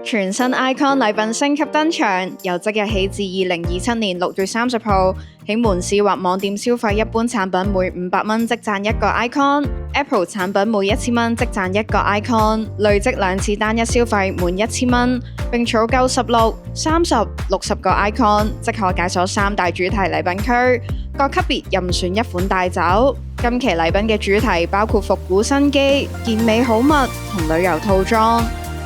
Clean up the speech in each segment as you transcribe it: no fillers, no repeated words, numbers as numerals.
全新 Icon 禮品升級登場，由即日起至2027年6月30號，喺門市或網店消費一般產品每500蚊即賺一個 Icon，Apple 產品每1000蚊即賺一個 Icon，累積2次單一消費滿1000蚊，並儲夠16、30、60個 Icon，即可解鎖3大主題禮品區，各級別任選一款帶走。今期禮品嘅主題包括復古新機、健美好物同旅遊套裝。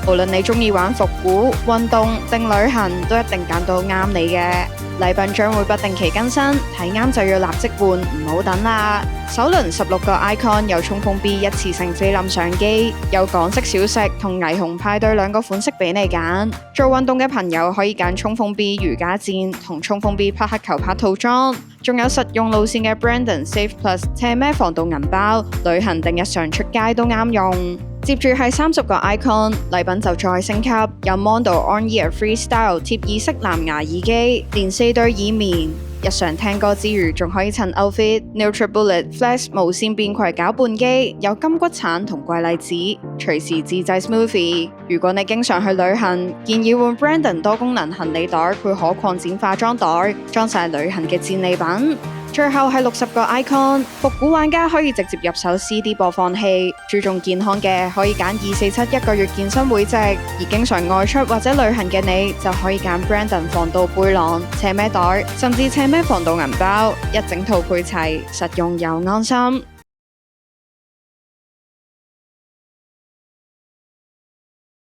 無論你中意玩復古、運動定旅行，都一定揀到啱你嘅。禮品將會不定期更新，睇啱就要立即換，唔好等啦！首輪16個 Icon 有衝鋒 B 一次性菲林相機，有港式小食同霓虹派對2個款式俾你揀。做運動嘅朋友可以揀衝鋒 B 瑜伽墊同衝鋒 B 匹克球拍套裝，仲有實用路線嘅 Brandon Safe Plus 斜孭防盜銀包，旅行定日常出街都啱用。接住係30個 Icon， 禮品就再升級，有 Mondo On-Ear Freestyle 貼耳式藍牙耳機，連4對耳棉，日常聽歌之餘仲可以襯 outfit。NutriBullet Flex 無線便攜攪拌機，有金骨橙同桂麗子，隨時自製 smoothie。如果你經常去旅行，建議換 Brandon 多功能行李袋配可擴展化妝袋，裝晒旅行嘅戰利品。最後係60個 Icon， 復古玩家可以直接入手 CD 播放器，注重健康嘅可以揀247一個月健身會籍，而經常外出或者旅行嘅你就可以揀 Brandon 防盜背囊、斜孭袋，甚至斜孭防盜銀包，一整套配齊，實用又安心。